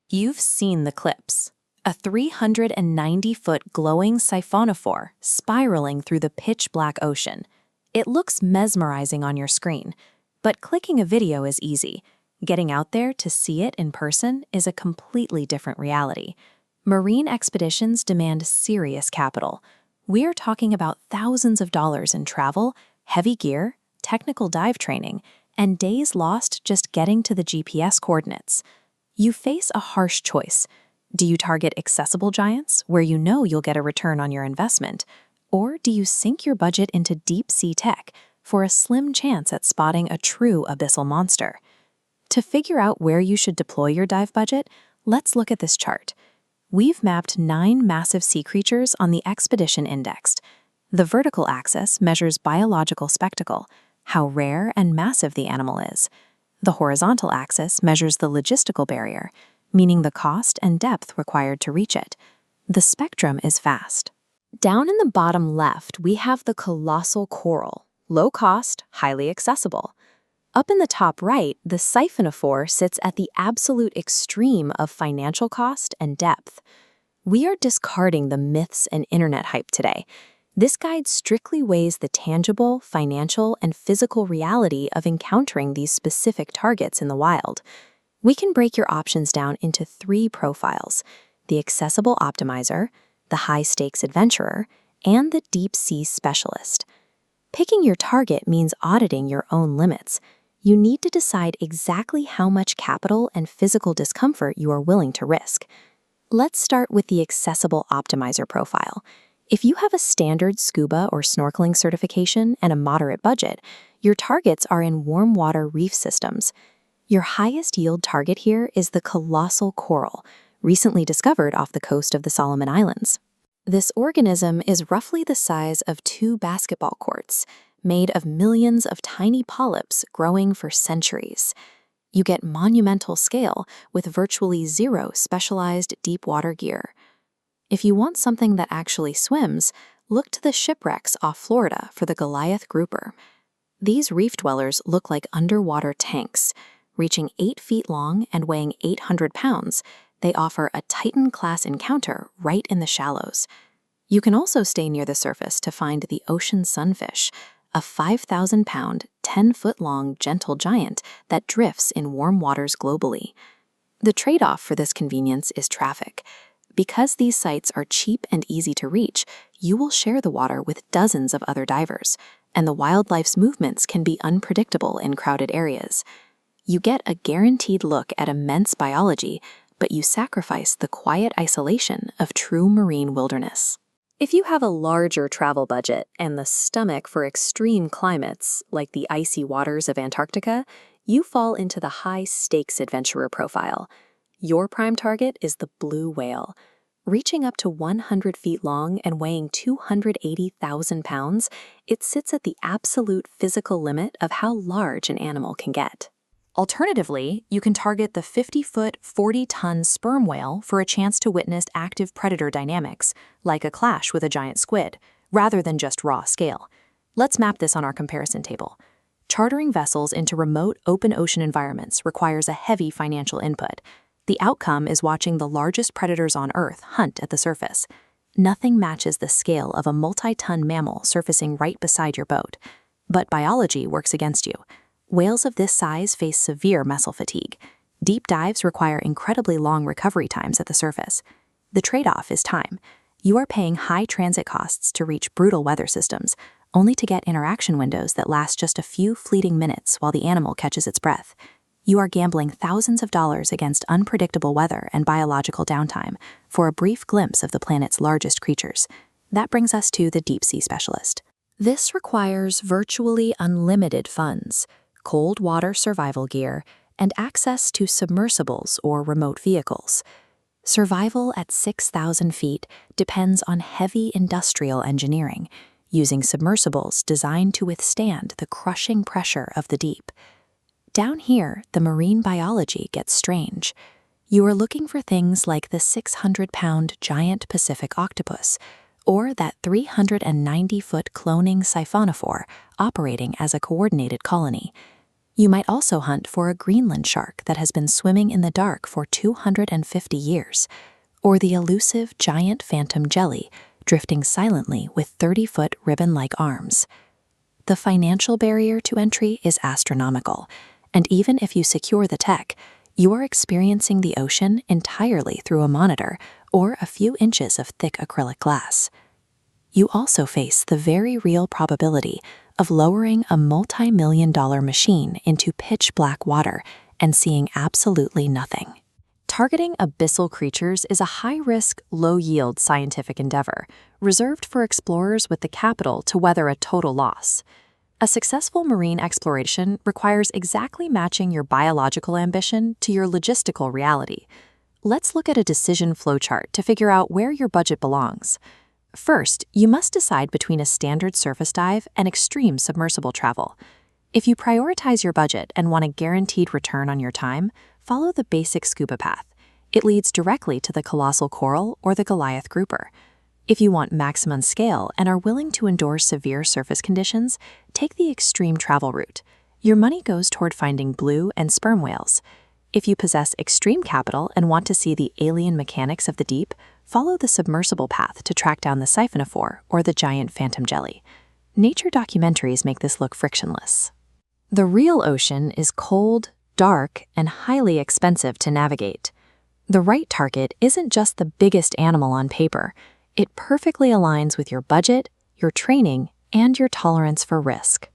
You've seen the clips. A 390-foot glowing siphonophore spiraling through the pitch-black ocean. It looks mesmerizing on your screen, but clicking a video is easy. Getting out there to see it in person is a completely different reality. Marine expeditions demand serious capital. We're talking about thousands of dollars in travel, heavy gear, technical dive training, and days lost just getting to the GPS coordinates. You face a harsh choice. Do you target accessible giants, where you know you'll get a return on your investment? Or do you sink your budget into deep-sea tech for a slim chance at spotting a true abyssal monster? To figure out where you should deploy your dive budget, let's look at this chart. We've mapped 9 massive sea creatures on the Expedition Indexed. The vertical axis measures biological spectacle, how rare and massive the animal is. The horizontal axis measures the logistical barrier, meaning the cost and depth required to reach it. The spectrum is vast. Down in the bottom left, we have the colossal coral, low cost, highly accessible. Up in the top right, the Siphonophore sits at the absolute extreme of financial cost and depth. We are discarding the myths and internet hype today. This guide strictly weighs the tangible, financial, and physical reality of encountering these specific targets in the wild. We can break your options down into 3 profiles: the accessible optimizer, the high-stakes adventurer, and the deep-sea specialist. Picking your target means auditing your own limits. You need to decide exactly how much capital and physical discomfort you are willing to risk. Let's start with the accessible optimizer profile. If you have a standard scuba or snorkeling certification and a moderate budget, your targets are in warm water reef systems. Your highest yield target here is the colossal coral, recently discovered off the coast of the Solomon Islands. This organism is roughly the size of 2 basketball courts, made of millions of tiny polyps growing for centuries. You get monumental scale with virtually 0 specialized deep water gear. If you want something that actually swims, look to the shipwrecks off Florida for the Goliath grouper. These reef dwellers look like underwater tanks. Reaching 8 feet long and weighing 800 pounds, they offer a Titan-class encounter right in the shallows. You can also stay near the surface to find the ocean sunfish, a 5,000-pound, 10-foot-long gentle giant that drifts in warm waters globally. The trade-off for this convenience is traffic. Because these sites are cheap and easy to reach, you will share the water with dozens of other divers, and the wildlife's movements can be unpredictable in crowded areas. You get a guaranteed look at immense biology, but you sacrifice the quiet isolation of true marine wilderness. If you have a larger travel budget and the stomach for extreme climates, like the icy waters of Antarctica, you fall into the high-stakes adventurer profile. Your prime target is the blue whale. Reaching up to 100 feet long and weighing 280,000 pounds, it sits at the absolute physical limit of how large an animal can get. Alternatively, you can target the 50-foot, 40-ton sperm whale for a chance to witness active predator dynamics, like a clash with a giant squid, rather than just raw scale. Let's map this on our comparison table. Chartering vessels into remote, open ocean environments requires a heavy financial input. The outcome is watching the largest predators on Earth hunt at the surface. Nothing matches the scale of a multi-ton mammal surfacing right beside your boat. But biology works against you. Whales of this size face severe muscle fatigue. Deep dives require incredibly long recovery times at the surface. The trade-off is time. You are paying high transit costs to reach brutal weather systems, only to get interaction windows that last just a few fleeting minutes while the animal catches its breath. You are gambling thousands of dollars against unpredictable weather and biological downtime for a brief glimpse of the planet's largest creatures. That brings us to the deep-sea specialist. This requires virtually unlimited funds, cold water survival gear, and access to submersibles or remote vehicles. Survival at 6,000 feet depends on heavy industrial engineering, using submersibles designed to withstand the crushing pressure of the deep. Down here, the marine biology gets strange. You are looking for things like the 600-pound Giant Pacific Octopus, or that 390-foot cloning Siphonophore operating as a coordinated colony. You might also hunt for a Greenland shark that has been swimming in the dark for 250 years, or the elusive giant phantom jelly drifting silently with 30-foot ribbon-like arms. The financial barrier to entry is astronomical, and even if you secure the tech, you are experiencing the ocean entirely through a monitor or a few inches of thick acrylic glass. You also face the very real probability of lowering a multi-million-dollar machine into pitch-black water and seeing absolutely nothing. Targeting abyssal creatures is a high-risk, low-yield scientific endeavor, reserved for explorers with the capital to weather a total loss. A successful marine exploration requires exactly matching your biological ambition to your logistical reality. Let's look at a decision flowchart to figure out where your budget belongs. First, you must decide between a standard surface dive and extreme submersible travel. If you prioritize your budget and want a guaranteed return on your time, follow the basic scuba path. It leads directly to the colossal coral or the Goliath grouper. If you want maximum scale and are willing to endure severe surface conditions, take the extreme travel route. Your money goes toward finding blue and sperm whales. If you possess extreme capital and want to see the alien mechanics of the deep, follow the submersible path to track down the Siphonophore or the giant phantom jelly. Nature documentaries make this look frictionless. The real ocean is cold, dark, and highly expensive to navigate. The right target isn't just the biggest animal on paper. It perfectly aligns with your budget, your training, and your tolerance for risk.